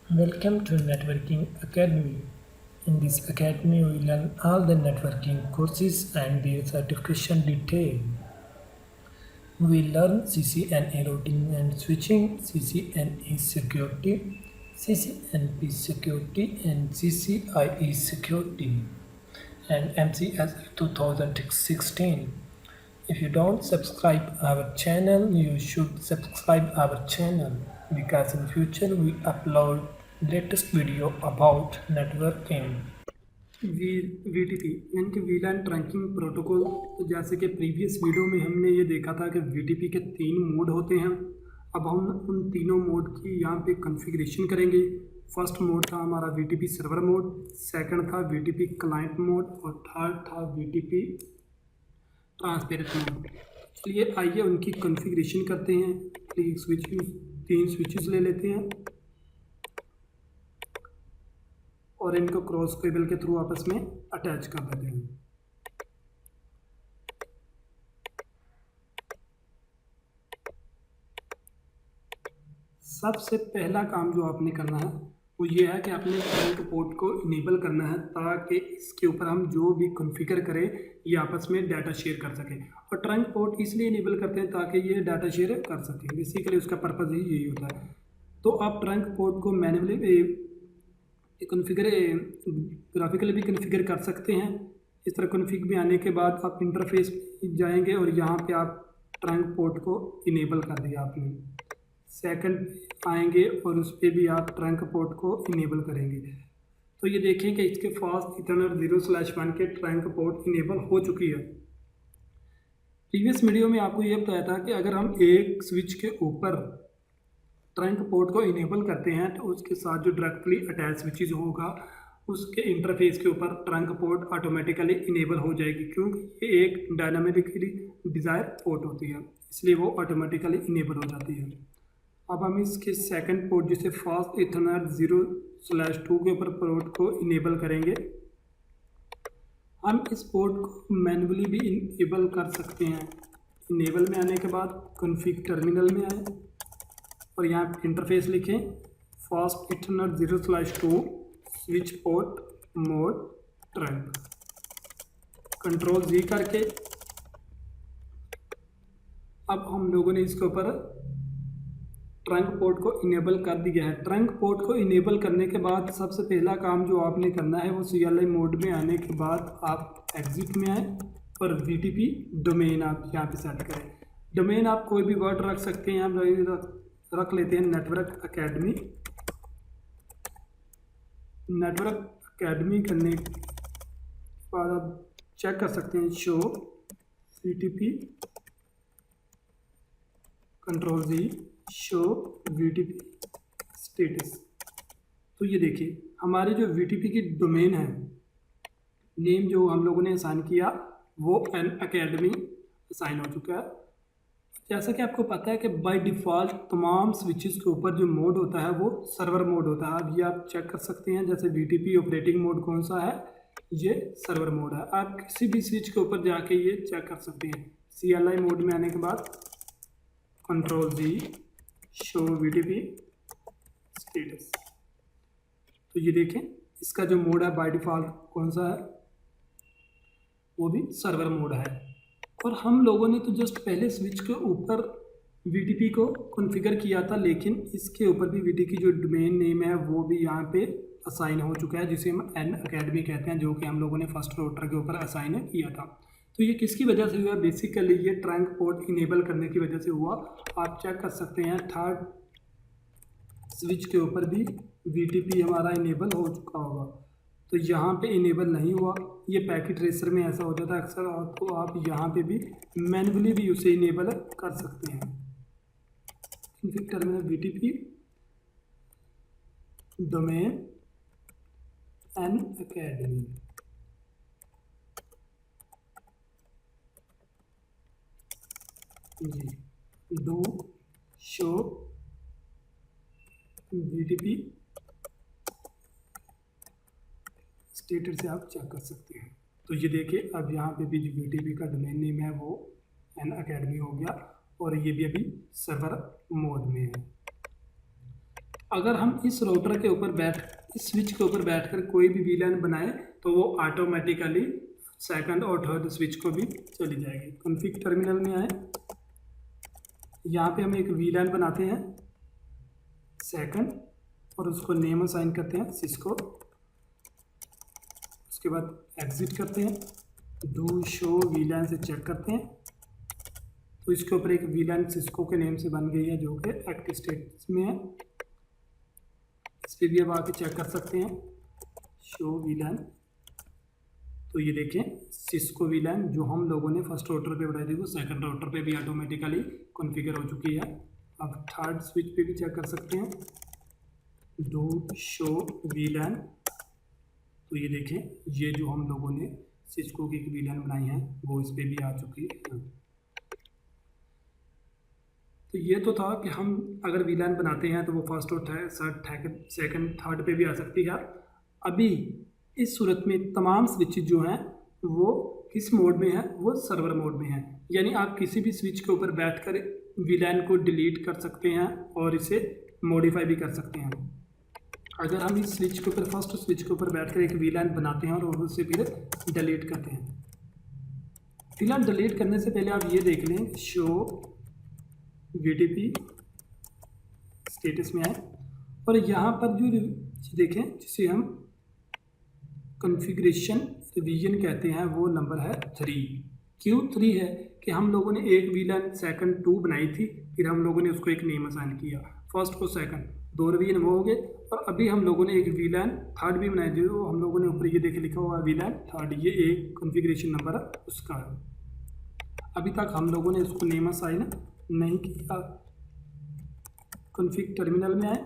Welcome to Networking Academy. In this academy, we learn all the networking courses and their certification detail. We learn CCNA routing and switching, CCNA security, CCNP security, and CCIE security, and MCS 2016. If you don't subscribe our channel, you should subscribe our channel because in future we upload latest video about networking. VTP यानी कि वीलैन trekking protocol. तो जैसे कि previous video में हमने ये देखा था कि वीटीपी के 3 मोड होते हैं। अब हम उन तीनों मोड की यहाँ पे कॉन्फ़िगरेशन करेंगे। फर्स्ट मोड था हमारा वीटीपी सर्वर मोड, सेकंड था वीटीपी क्लाइंट मोड और थर्ड था वीटीपी ट्रांसपेरेंट मोड। चलिए आइए उनकी कॉन्फ़िगरेशन करते हैं। तीन स्विचेस ले लेते हैं और इनको क्रॉस केबल के थ्रू आपस में अटैच कर देते हैं। सबसे पहला काम जो आपने करना है वो ये है कि आपने ट्रंक पोर्ट को इनेबल करना है ताकि इसके ऊपर हम जो भी कॉन्फ़िगर करें ये आपस में डाटा शेयर कर सकें। और ट्रंक पोर्ट इसलिए इनेबल करते हैं ताकि ये डाटा शेयर कर सकें, बेसिकली उसका पर्पज़ ही यही होता है। तो आप ट्रंक पोर्ट को मैन्युअली ग्राफिकली भी कॉन्फ़िगर कर सकते हैं। इस तरह कॉन्फ़िग में आने के बाद आप इंटरफेस जाएंगे और यहाँ पे आप ट्रंक पोर्ट को इनेबल कर दिया आपने। सेकंड आएंगे और उस पर भी आप ट्रंक पोर्ट को इनेबल करेंगे। तो ये देखें कि इसके फास्ट इथरनेट 0/1 के ट्रंक पोर्ट इनेबल हो चुकी है। प्रीवियस वीडियो में आपको ये बताया था कि अगर हम एक स्विच के ऊपर ट्रंक पोर्ट को इनेबल करते हैं तो उसके साथ जो डायरेक्टली अटैच स्विचेज होगा उसके इंटरफेस के ऊपर ट्रंक पोर्ट ऑटोमेटिकली इनेबल हो जाएगी, क्योंकि ये एक डायनामिकली डिज़ायर पोर्ट होती है, इसलिए वो ऑटोमेटिकली इनेबल हो जाती है। अब हम इसके सेकंड पोर्ट जिसे फास्ट इथरनेट 0/2 के ऊपर पोर्ट को इनेबल करेंगे। हम इस पोर्ट को मैन्युअली भी इनेबल कर सकते हैं। इनेबल में आने के बाद कॉन्फ़िग टर्मिनल में आए और यहाँ इंटरफेस लिखें fast Ethernet 0/2 switch port mode trunk, Ctrl+Z करके अब हम लोगों ने इसके ऊपर ट्रंक पोर्ट को इनेबल कर दिया है। ट्रंक पोर्ट को इनेबल करने के बाद सबसे पहला काम जो आपने करना है वो CLI मोड में आने के बाद आप एग्जिट में आए और VTP डोमेन आप यहाँ पे सेट करें। डोमेन आप कोई भी वर्ड रख सकते हैं, हम रख लेते हैं नेटवर्क अकेडमी। नेटवर्क अकेडमी करने के बाद आप चेक कर सकते हैं show VTP, Ctrl+Z show VTP status. तो ये देखिए हमारे जो VTP की डोमेन है, नेम जो हम लोगों ने असाइन किया वो एन अकेडमी असाइन हो चुका है। जैसा कि आपको पता है कि बाय डिफ़ॉल्ट तमाम स्विचेस के ऊपर जो मोड होता है वो सर्वर मोड होता है। अब ये आप चेक कर सकते हैं, जैसे VTP ऑपरेटिंग मोड कौन सा है, ये सर्वर मोड है। आप किसी भी स्विच के ऊपर जाके ये चेक कर सकते हैं। CLI मोड में आने के बाद Ctrl+Z शो VTP स्टेटस। तो ये देखें इसका जो मोड है बाय डिफ़ॉल्ट कौन सा है, वो भी सर्वर मोड है। और हम लोगों ने तो जस्ट पहले स्विच के ऊपर VTP को कॉन्फ़िगर किया था, लेकिन इसके ऊपर भी VTP की जो डोमेन नेम है वो भी यहाँ पे असाइन हो चुका है, जिसे हम एन अकेडमी कहते हैं, जो कि हम लोगों ने फर्स्ट राउटर के ऊपर असाइन किया था। तो ये किसकी वजह से हुआ, बेसिकली ये ट्रंक पोर्ट इनेबल करने की वजह से हुआ। आप चेक कर सकते हैं थर्ड स्विच के ऊपर भी VTP हमारा इनेबल हो चुका होगा, तो यहाँ पे इनेबल नहीं हुआ। ये पैकेट रेसर में ऐसा होता था अक्सर, और तो आप यहाँ पे भी मैन्युअली भी उसे इनेबल कर सकते हैं। Config terminal VTP domain N academy, जी डू शो VTP स्टेटस से आप चेक कर सकते हैं। तो ये देखिए अब यहाँ पे भी जो VTP का डोमेन नेम है वो एन अकेडमी हो गया और ये भी अभी सर्वर मोड में है। अगर हम इस राउटर के ऊपर इस स्विच के ऊपर बैठकर कोई भी वीलैन बनाए तो वो ऑटोमेटिकली सेकंड और थर्ड स्विच को भी चली जाएगी। कॉन्फ़िग टर्मिनल में आए, यहाँ पे हम एक वीलैन बनाते हैं सेकंड और उसको नेम असाइन करते हैं सिस्को। उसके बाद एग्जिट करते हैं, डू शो वीलैन से चेक करते हैं तो इसके ऊपर एक वीलैन सिस्को के नेम से बन गई है जो कि एक्टिव स्टेट में है। इस पर भी अब आके चेक कर सकते हैं, शो वीलैन। तो ये देखें सिस्को वीलैन जो हम लोगों ने फर्स्ट राउटर पे बनाई थी वो सेकंड राउटर पे भी ऑटोमेटिकली कॉन्फ़िगर हो चुकी है। अब थर्ड स्विच पे भी चेक कर सकते हैं, डू शो वीलैन। तो ये देखें ये जो हम लोगों ने सिस्को की एक वीलैन बनाई है वो इस पर भी आ चुकी है। तो ये तो था कि हम अगर वीलैन बनाते हैं तो वो फर्स्ट और सेकंड थर्ड पे भी आ सकती है। अभी इस सूरत में तमाम स्विचेज जो हैं वो किस मोड में है, वो सर्वर मोड में है। यानी आप किसी भी स्विच के ऊपर बैठकर वीलैन को डिलीट कर सकते हैं और इसे मॉडिफाई भी कर सकते हैं। अगर हम इस स्विच के ऊपर फर्स्ट स्विच के ऊपर बैठकर एक वीलैन बनाते हैं और उसे फिर डिलीट करते हैं। वीलैन डिलीट करने से पहले आप ये देख लें, शो VTP स्टेटस में आए और यहाँ पर जो देखें जिसे हम कॉन्फ़िगरेशन रिवीजन कहते हैं वो नंबर है 3। क्यों 3 है कि हम लोगों ने एक वीलैन सेकंड 2 बनाई थी, फिर हम लोगों ने उसको एक नेम असाइन किया, फर्स्ट और सेकंड 2 रिवीजन वो हो गए। और अभी हम लोगों ने एक वीलैन थर्ड भी बनाई थी, तो हम लोगों ने ऊपर ये देखे लिखा हुआ वीलैन थर्ड, ये एक कॉन्फ़िगरेशन नंबर है उसका है। अभी तक हम लोगों ने उसको नेम असाइन नहीं किया। कॉन्फ़िग टर्मिनल में आए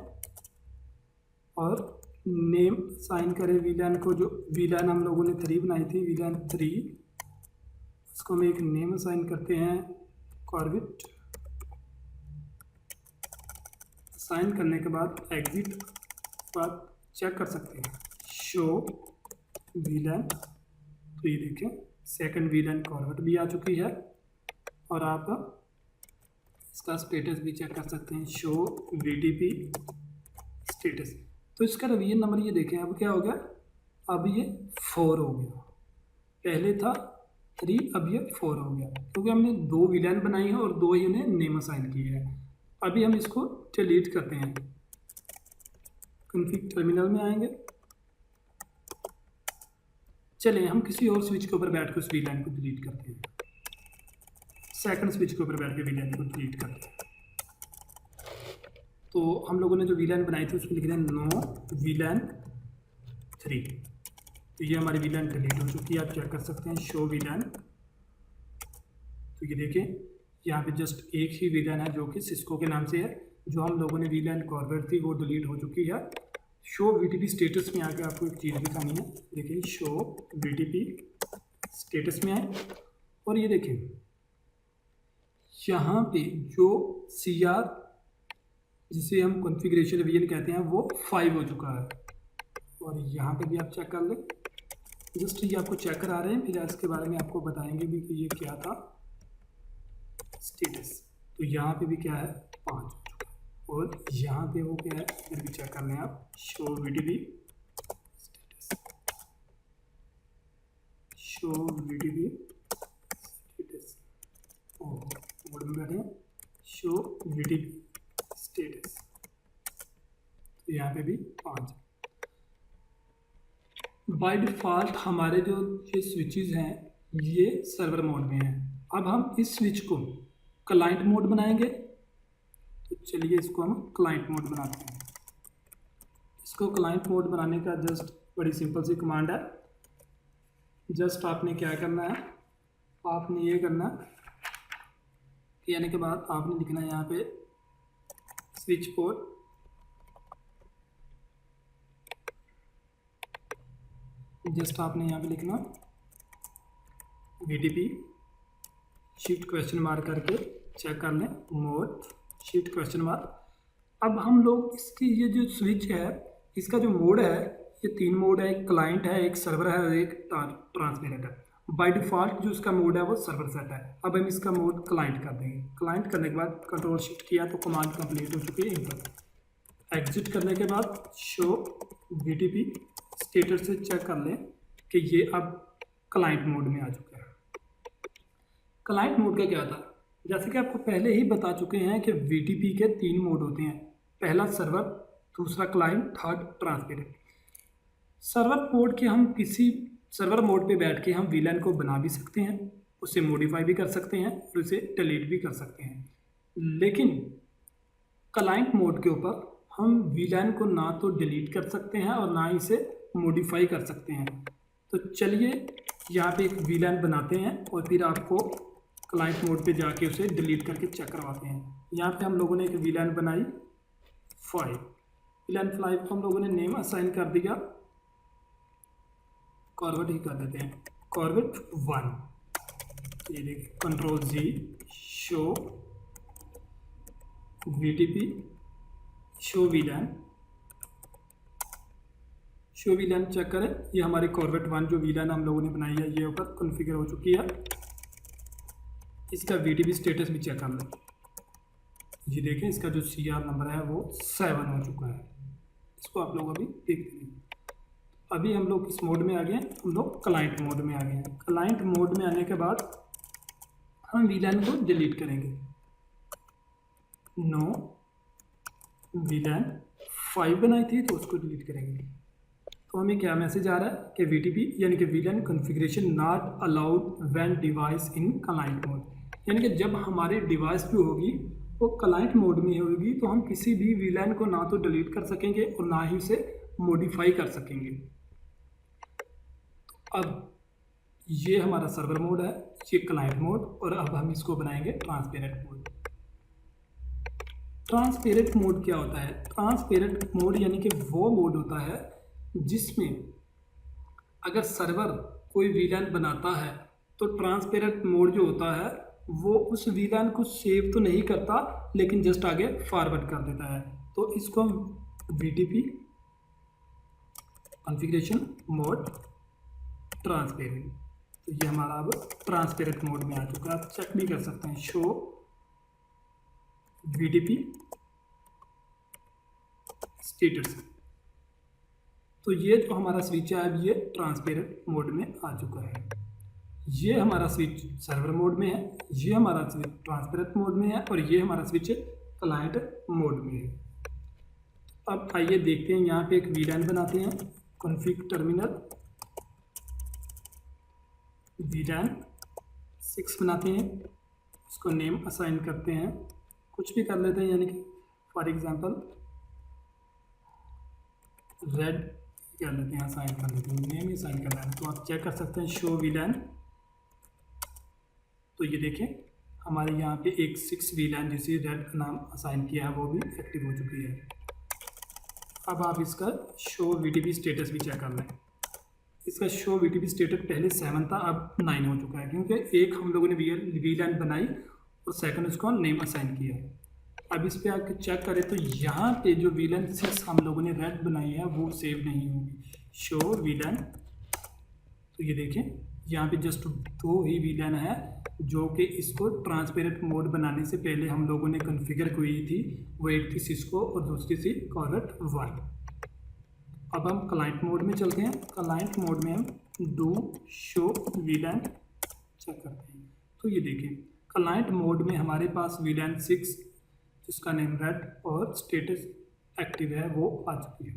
और नेम साइन करें वीलैन को, जो वीलैन हम लोगों ने 3 बनाई थी, वीलैन 3, उसको हम एक नेम असाइन करते हैं कॉर्बिट। साइन करने के बाद एग्जिट बाद चेक कर सकते हैं, शो वीलैन। तो ये देखें सेकंड वीलैन कॉर्बिट भी आ चुकी है और आप इसका स्टेटस भी चेक कर सकते हैं, शो VTP स्टेटस। तो इसका रिवीजन नंबर ये देखें अब क्या हो गया, अब ये 4 हो गया, पहले था 3 अब ये 4 हो गया क्योंकि हमने 2 वीलैन बनाई है और 2 ही उन्हें नेम असाइन किए हैं। अभी हम इसको डिलीट करते हैं, कॉन्फ़िग टर्मिनल में आएंगे। चलिए हम किसी और स्विच के ऊपर बैठ कर उस वीलैन को डिलीट करते हैं, सेकंड स्विच के ऊपर बैठ के वीलैन को डिलीट करते हैं। तो हम लोगों ने जो वीलैन बनाई थी उसमें लिख रहे हैं नो वीलैन 3। तो ये हमारी वीलैन डिलीट हो चुकी है, आप चेक कर सकते हैं, शो वीलैन। तो ये देखें यहाँ पे जस्ट एक ही वीलैन है जो कि सिस्को के नाम से है, जो हम लोगों ने वीलैन कॉर्बेट थी वो डिलीट हो चुकी है। शो VTP स्टेटस में आके आपको एक चीज़ दिखानी है, देखिए शो VTP स्टेटस में आए और ये देखें यहाँ पे जो CR जिसे हम कॉन्फ़िगरेशन रिवीजन कहते हैं वो 5 हो चुका है। और यहाँ पे भी आप चेक कर लें, जस्ट ये आपको चेक करा रहे हैं, फिर इसके बारे में आपको बताएंगे भी कि ये क्या था स्टेटस। तो यहाँ पे भी क्या है 5 हो चुका है और यहाँ पे वो क्या है फिर भी चेक कर लें आप, show VTP status, show VTP status mode में बैठे हैं, शो VTP स्टेटस। तो यहाँ पे भी 5। बाय डिफ़ॉल्ट हमारे जो ये स्विचेस हैं ये सर्वर मोड में हैं। अब हम इस स्विच को क्लाइंट मोड बनाएंगे, तो चलिए इसको हम क्लाइंट मोड बनाते हैं। इसको क्लाइंट मोड बनाने का जस्ट बड़ी सिंपल सी कमांड है। जस्ट आपने क्या करना है, आपने ये करना यानी के बाद आपने लिखना है यहाँ पे स्विच पोर्ट, जस्ट आपने यहाँ पे लिखना VTP शिफ्ट क्वेश्चन मार्क करके चेक कर लें मोड शिफ्ट क्वेश्चन मार्क। अब हम लोग इसकी ये जो स्विच है इसका जो मोड है ये 3 मोड है, एक क्लाइंट है, एक सर्वर है और एक ट्रांसमिटर है। बाय डिफ़ॉल्ट जो इसका मोड है वो सर्वर सेट है। अब हम इसका मोड क्लाइंट कर देंगे। क्लाइंट करने के बाद कंट्रोल शिफ्ट किया तो कमांड कंप्लीट हो चुकी है। इनपुट एग्जिट करने के बाद शो VTP स्टेटस से चेक कर लें कि ये अब क्लाइंट मोड में आ चुका है। क्लाइंट मोड का क्या था, जैसे कि आपको पहले ही बता चुके हैं कि VTP के 3 मोड होते हैं, पहला सर्वर, दूसरा client, third transparent. Server mode के हम किसी सर्वर मोड पे बैठ के हम VLAN को बना भी सकते हैं, उसे मॉडिफाई भी कर सकते हैं और उसे डिलीट भी कर सकते हैं। लेकिन क्लाइंट मोड के ऊपर हम VLAN को ना तो डिलीट कर सकते हैं और ना ही इसे मॉडिफाई कर सकते हैं। तो चलिए यहाँ पे एक VLAN बनाते हैं और फिर आपको क्लाइंट मोड पे जाके उसे डिलीट करके चेक करवाते हैं। यहाँ पे हम लोगों ने एक VLAN बनाई 5, VLAN 5 को हम लोगों ने नेम असाइन कर दिया, कॉर्बेट ही कर देते हैं, कॉर्बेट 1। ये देखिए control G show VTP show VLAN check करें, ये हमारी कॉर्बेट 1 जो VLAN हम लोगों ने बनाई है ये ऊपर कॉन्फ़िगर हो चुकी है। इसका VTP स्टेटस भी चेक कर लें, ये देखें इसका जो CR नंबर है वो 7 हो चुका है। इसको आप लोग अभी देखते हैं। अभी हम लोग किस मोड में आ गए हैं, हम लोग क्लाइंट मोड में आ गए हैं। क्लाइंट मोड में आने के बाद हम VLAN को डिलीट करेंगे, नो VLAN 5 बनाई थी तो उसको डिलीट करेंगे। तो हमें क्या मैसेज आ रहा है कि VTP यानी कि VLAN configuration not allowed when device in client mode, यानी कि जब हमारे डिवाइस भी होगी वो क्लाइंट मोड में होगी तो हम किसी भी VLAN को ना तो डिलीट कर सकेंगे और ना ही उसे मॉडिफाई कर सकेंगे। अब ये हमारा सर्वर मोड है, ये क्लाइंट मोड, और अब हम इसको बनाएंगे ट्रांसपेरेंट मोड। ट्रांसपेरेंट मोड क्या होता है, ट्रांसपेरेंट मोड यानी कि वो मोड होता है जिसमें अगर सर्वर कोई VLAN बनाता है तो ट्रांसपेरेंट मोड जो होता है वो उस VLAN को सेव तो नहीं करता लेकिन जस्ट आगे फॉरवर्ड कर देता है। तो इसको हम VTP कॉन्फ़िगरेशन मोड ट्रांसपेरेंट, तो ये हमारा अब ट्रांसपेरेंट मोड में आ चुका है। आप चेक भी कर सकते हैं, शो VTP स्टेटस। तो ये जो हमारा स्विच है अब ये ट्रांसपेरेंट मोड में आ चुका है। ये हमारा स्विच सर्वर मोड में है, ये हमारा स्विच ट्रांसपेरेंट मोड में है और ये हमारा स्विच क्लाइंट मोड में है। अब आइए देखते हैं, यहाँ पे एक VLAN बनाते हैं, कॉन्फ़िग टर्मिनल VLAN 6 बनाते हैं, उसको नेम असाइन करते हैं, कुछ भी कर लेते हैं, यानी कि फॉर एग्जांपल रेड कर लेते हैं, असाइन कर लेते हैं, नेम ही असाइन कर रहे हैं। तो आप चेक कर सकते हैं शो VLAN, तो ये देखें हमारे यहाँ पे एक 6 VLAN जिसे रेड नाम असाइन किया है वो भी एक्टिव हो चुकी है। अब आप इसका शो VTP स्टेटस भी चेक कर लें। इसका शो VTP स्टेटस पहले 7 था, अब 9 हो चुका है क्योंकि एक हम लोगों ने VLAN बनाई और सेकंड उसको नेम असाइन किया। अब इस पर आके चेक करें तो यहाँ पे जो VLAN 6 हम लोगों ने रेड बनाई है वो सेव नहीं होगी, शो VLAN। तो ये देखें यहाँ पे जस्ट 2 ही VLAN है जो कि इसको ट्रांसपेरेंट मोड बनाने से पहले हम लोगों ने कॉन्फ़िगर की थी, वो एक थी सिस्को और दूसरी थी कॉर्बेट 1। अब हम क्लाइंट मोड में चलते हैं। क्लाइंट मोड में हम डू शो VLAN चेक करते हैं। तो ये देखें क्लाइंट मोड में हमारे पास VLAN 6 जिसका नेम रेड और स्टेटस एक्टिव है वो आ चुकी है।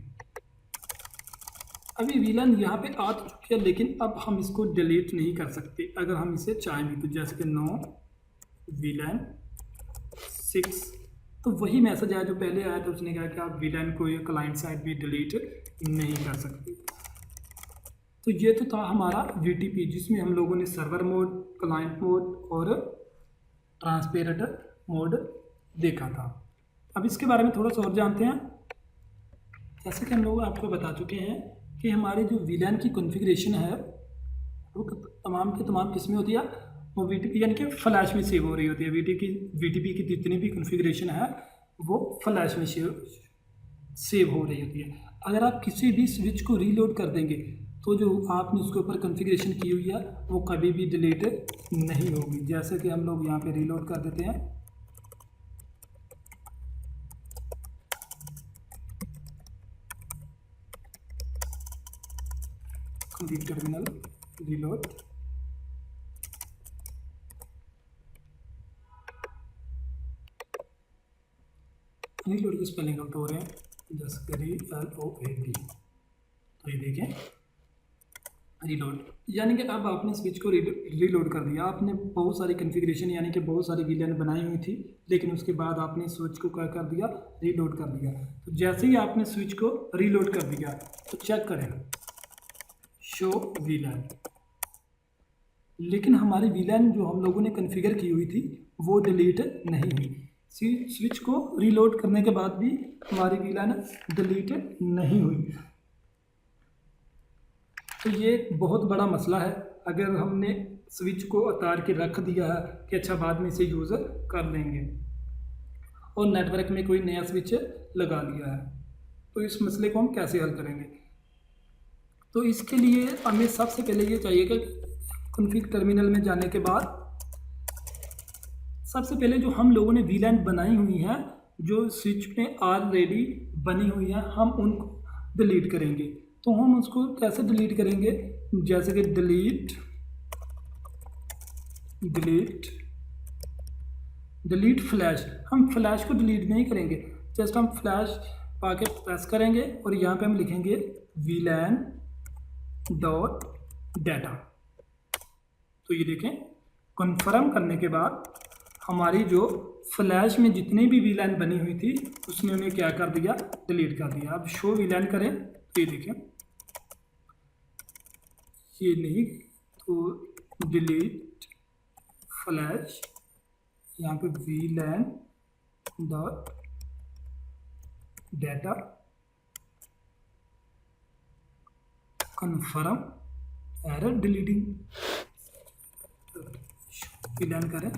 अभी VLAN यहाँ पे आ तो चुकी है लेकिन अब हम इसको डिलीट नहीं कर सकते अगर हम इसे चाहेंगे तो, जैसे कि नो VLAN 6, तो वही मैसेज आया जो पहले आया था, उसने कहा कि आप VLAN को ये क्लाइंट साइड भी डिलीट नहीं कर सकते। तो ये तो था हमारा VTP जिसमें हम लोगों ने सर्वर मोड, क्लाइंट मोड और ट्रांसपेरेंट मोड देखा था। अब इसके बारे में थोड़ा सा और जानते हैं। जैसे कि हम लोग आपको बता चुके हैं कि हमारे जो VLAN की कॉन्फ़िगरेशन है वो तमाम की तमाम किस्में होती है, वो VTP यानी कि फ्लैश में सेव हो रही होती है। VTP की जितनी भी कॉन्फ़िगरेशन है वो फ्लैश में सेव हो रही होती है। अगर आप किसी भी स्विच को रीलोड कर देंगे तो जो आपने उसके ऊपर कॉन्फ़िगरेशन की हुई है वो कभी भी डिलीट नहीं होगी। जैसे कि हम लोग यहाँ पे रीलोड कर देते हैं, कॉन्फ़िग टर्मिनल रीलोड। रीलोड की स्पेलिंग आउट हो रहे हैं, जैसे RELOAD। तो ये देखें रीलोड, यानी कि अब आपने स्विच को रीलोड कर दिया। आपने बहुत सारी कॉन्फ़िगरेशन यानी कि बहुत सारी वीलैन बनाई हुई थी, लेकिन उसके बाद आपने स्विच को क्या कर दिया, रीलोड कर दिया। तो जैसे ही आपने स्विच को रीलोड कर दिया तो चेक करें शो वीलैन, लेकिन हमारी वीलैन जो हम लोगों ने कॉन्फ़िगर की हुई थी वो डिलीट नहीं हुई। स्विच को रीलोड करने के बाद भी हमारी वीलैन डिलीट नहीं हुई। तो ये बहुत बड़ा मसला है। अगर हमने स्विच को उतार के रख दिया है कि अच्छा बाद में इसे यूज़ कर लेंगे और नेटवर्क में कोई नया स्विच लगा लिया है, तो इस मसले को हम कैसे हल करेंगे? तो इसके लिए हमें सबसे पहले ये चाहिए कि कॉन्फ़िग टर्मिनल में जाने के बाद सबसे पहले जो हम लोगों ने वीलैन बनाई हुई है, जो स्विच में ऑलरेडी बनी हुई है, हम उनको डिलीट करेंगे। तो हम उसको कैसे डिलीट करेंगे? जैसे कि डिलीट फ्लैश। हम फ्लैश को डिलीट नहीं करेंगे, जस्ट हम फ्लैश पाके प्रेस करेंगे और यहाँ पे हम लिखेंगे VLAN डॉट डाटा। तो ये देखें, कन्फर्म करने के बाद हमारी जो फ्लैश में जितनी भी VLAN बनी हुई थी उसने उन्हें क्या कर दिया, डिलीट कर दिया। अब शो VLAN करें तो ये देखें, ये नहीं तो डिलीट फ्लैश, यहाँ पे VLAN dot data confirm error deleting. VLAN करें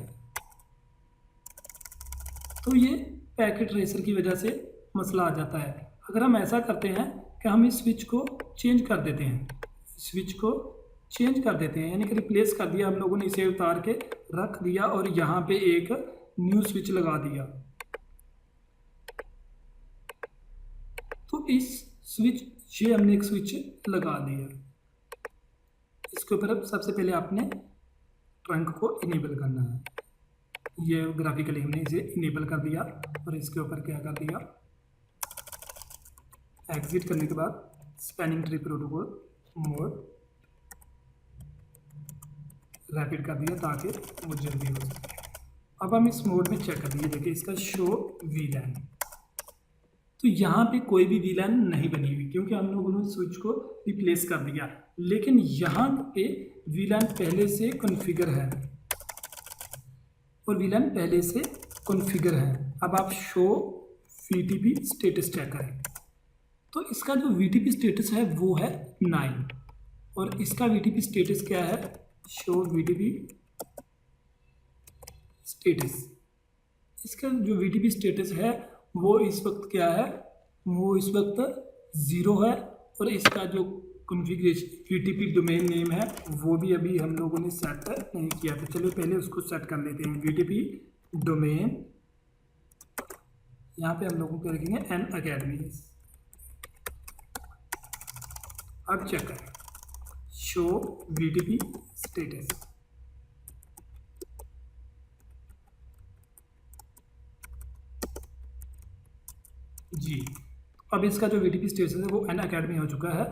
तो ये पैकेट ट्रेसर की वजह से मसला आ जाता है। अगर हम ऐसा करते हैं कि हम इस स्विच को चेंज कर देते हैं, यानी कि रिप्लेस कर दिया हम लोगों ने, इसे उतार के रख दिया और यहाँ पे एक न्यू स्विच लगा दिया, तो इस स्विच ये हमने एक स्विच लगा दिया। इसके ऊपर अब सबसे पहले आपने ट्रंक को इनेबल करना है। ये ग्राफिकली हमने इसे इनेबल कर दिया और इसके ऊपर क्या कर दिया, एग्जिट करने के बाद spanning tree protocol mode rapid कर दिया ताकि वो जल्दी हो सके। अब हम इस मोड में चेक कर दिए, देखिए इसका शो VLAN, तो यहाँ पे कोई भी VLAN नहीं बनी हुई क्योंकि हम लोगों ने स्विच को रिप्लेस कर दिया, लेकिन यहाँ पे VLAN पहले से कॉन्फ़िगर है और VLAN पहले से कॉन्फ़िगर है। अब आप शो VTP स्टेटस चेक करें तो इसका जो VTP स्टेटस है वो है 9 और इसका VTP स्टेटस क्या है, शो VTP स्टेटस। इसका जो VTP स्टेटस है वो इस वक्त क्या है, वो इस वक्त 0 है और इसका जो कॉन्फ़िगरेशन VTP डोमेन नेम है वो भी अभी हम लोगों ने सेट नहीं किया था। चलो पहले उसको सेट कर लेते हैं। VTP डोमेन, यहाँ पे हम लोगों को रखेंगे Unacademy। अब चेक करें शो VTP स्टेटस, जी अब इसका जो VTP स्टेटस है वो Unacademy हो चुका है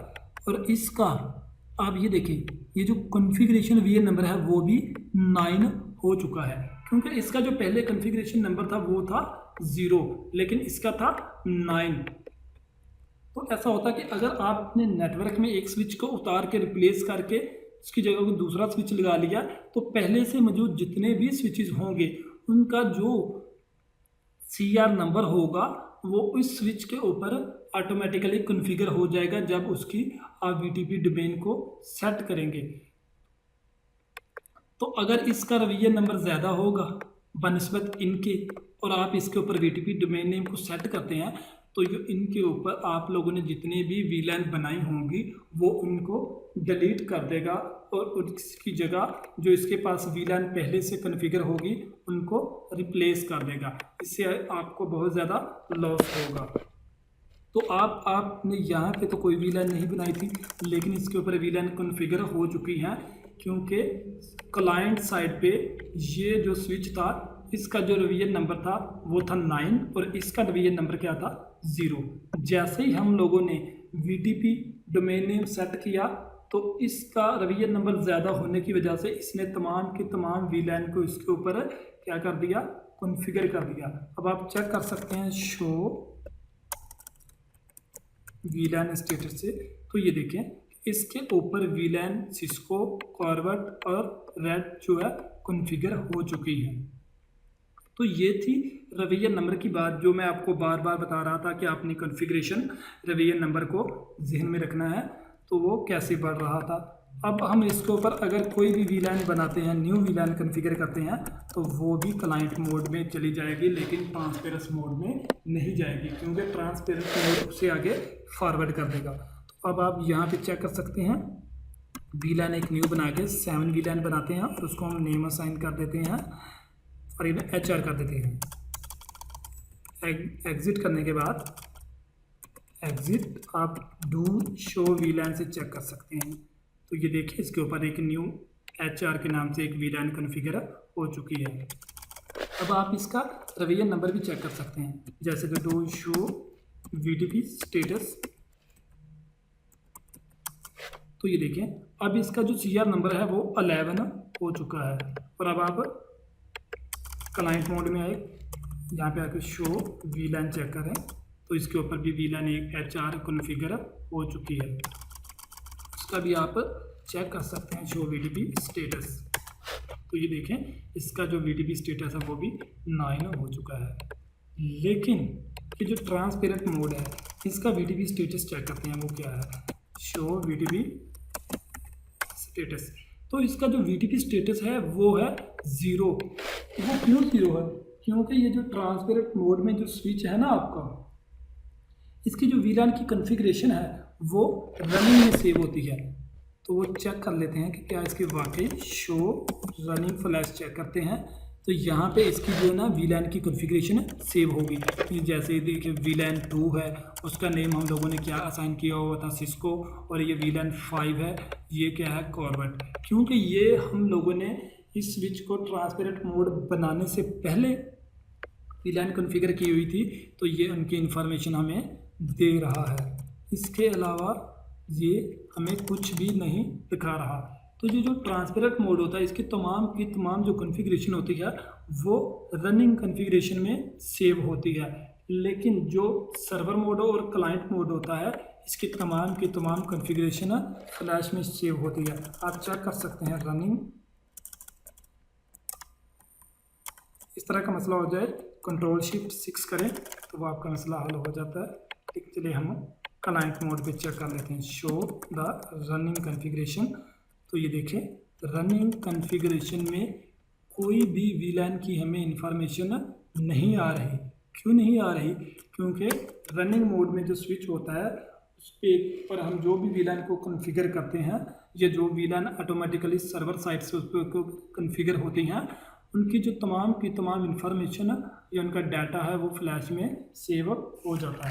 और इसका आप ये देखें, ये जो कॉन्फ़िगरेशन VN नंबर है वो भी 9 हो चुका है, क्योंकि इसका जो पहले कॉन्फ़िगरेशन नंबर था वो था 0 लेकिन इसका था 9। तो ऐसा होता है कि अगर आपने नेटवर्क में एक स्विच को उतार के रिप्लेस करके उसकी जगह को दूसरा स्विच लगा लिया तो पहले से मौजूद जितने भी स्विचेस होंगे उनका जो CR नंबर होगा वो इस स्विच के ऊपर ऑटोमेटिकली कॉन्फ़िगर हो जाएगा जब उसकी आप VTP डोमेन को सेट करेंगे। तो अगर इसका VN नंबर ज़्यादा होगा बनिस्बत इनके और आप इसके ऊपर VTP डोमेन नेम को सेट करते हैं तो जो इनके ऊपर आप लोगों ने जितने भी VLAN बनाई होंगी वो उनको डिलीट कर देगा और उसकी जगह जो इसके पास VLAN पहले से कॉन्फ़िगर होगी उनको रिप्लेस कर देगा। इससे आपको बहुत ज़्यादा लॉस होगा। तो आपने यहाँ पे तो कोई वीलैन नहीं बनाई थी, लेकिन इसके ऊपर वीलैन कॉन्फ़िगर हो चुकी हैं, क्योंकि क्लाइंट साइड पे ये जो स्विच था इसका जो रिवीजन नंबर था वो था 9 और इसका रिवीजन नंबर क्या था 0। जैसे ही हम लोगों ने VTP डोमेन नेम सेट किया तो इसका रिवीजन नंबर ज़्यादा होने की वजह से इसने तमाम के तमाम वीलैन को इसके ऊपर क्या कर दिया, कॉन्फ़िगर कर दिया। अब आप चेक कर सकते हैं शो वीलैन स्टेटस से, तो ये देखें इसके ऊपर वीलैन सिस्को कॉर्बेट और रेड जो है कॉन्फ़िगर हो चुकी है। तो ये थी रिवीजन नंबर की बात, जो मैं आपको बार बार बता रहा था कि आपने कॉन्फ़िगरेशन रिवीजन नंबर को जहन में रखना है, तो वो कैसे बढ़ रहा था। अब हम इसके ऊपर अगर कोई भी वीलैन बनाते हैं, न्यू वीलैन कॉन्फ़िगर करते हैं, तो वो भी क्लाइंट मोड में चली जाएगी, लेकिन ट्रांसपेरेंस मोड में नहीं जाएगी, क्योंकि ट्रांसपेरेंस मोड उससे आगे फॉरवर्ड कर देगा। तो अब आप यहाँ पे चेक कर सकते हैं, वीलैन एक न्यू बना के 7 वीलैन बनाते हैं और उसको हम नेम असाइन कर देते हैं और इन्हें HR कर देते हैं। एग्जिट करने के बाद एग्जिट आप डू शो वीलैन से चेक कर सकते हैं। तो ये देखिए इसके ऊपर एक न्यू HR के नाम से एक वीलैन कॉन्फ़िगर हो चुकी है। अब आप इसका रिवीजन नंबर भी चेक कर सकते हैं, जैसे कि डू शो VTP स्टेटस। तो ये देखें अब इसका जो CR नंबर है वो 11 हो चुका है। और अब आप क्लाइंट मोड में आए, यहाँ पे आके शो वीलैन चेक करें तो इसके ऊपर भी वीलैन एक HR कॉन्फ़िगर हो चुकी है। इसका भी आप चेक कर सकते हैं शो VTP स्टेटस। तो ये देखें इसका जो VTP स्टेटस है वो भी 9 हो चुका है। लेकिन ये जो ट्रांसपेरेंट मोड है इसका VTP स्टेटस चेक करते हैं वो क्या है, शो VTP स्टेटस। तो इसका जो VTP स्टेटस है वो है 0। वो क्यों 0 है, क्योंकि ये जो ट्रांसपेरेंट मोड में जो स्विच है ना आपका, इसकी जो वीलैन की कॉन्फ़िगरेशन है वो रनिंग में सेव होती है। तो वो चेक कर लेते हैं कि क्या इसकी वाकई शो रनिंग फ्लैश चेक करते हैं, तो यहाँ पे इसकी जो ना वीलैन की कॉन्फ़िगरेशन सेव होगी। जैसे देखिए वीलैन 2 है, उसका नेम हम लोगों ने क्या असाइन किया हुआ था सिस्को, और ये वीलैन 5 है, ये क्या है कॉर्बेट। क्योंकि ये हम लोगों ने इस स्विच को ट्रांसपेरेंट मोड बनाने से पहले वीलैन कॉन्फ़िगर की हुई थी, तो ये उनकी इंफॉर्मेशन हमें दे रहा है। इसके अलावा ये हमें कुछ भी नहीं दिखा रहा। तो ये जो ट्रांसपेरेंट मोड होता है इसकी तमाम की तमाम जो कॉन्फ़िगरेशन होती है वो रनिंग कॉन्फ़िगरेशन में सेव होती है, लेकिन जो सर्वर मोड और क्लाइंट मोड होता है इसकी तमाम की तमाम कॉन्फ़िगरेशन फ्लैश में सेव होती है। आप चेक कर सकते हैं रनिंग, इस तरह का मसला हो जाए Ctrl+Shift+6 करें तो वो आपका मसला हल हो जाता है। ठीक, चलिए हम क्लाइंट मोड पे चेक कर लेते हैं, शो द रनिंग कॉन्फ़िगरेशन। तो ये देखें रनिंग कॉन्फ़िगरेशन में कोई भी वीलैन की हमें इंफॉर्मेशन नहीं आ रही। क्यों नहीं आ रही, क्योंकि रनिंग मोड में जो स्विच होता है उस पर हम जो भी वीलैन को कॉन्फ़िगर करते हैं, ये जो वीलैन ऑटोमेटिकली सर्वर साइड से उस पर कॉन्फ़िगर होती हैं, उनकी जो तमाम की तमाम इंफॉर्मेशन या उनका डाटा है वो फ्लैश में सेव हो जाता है।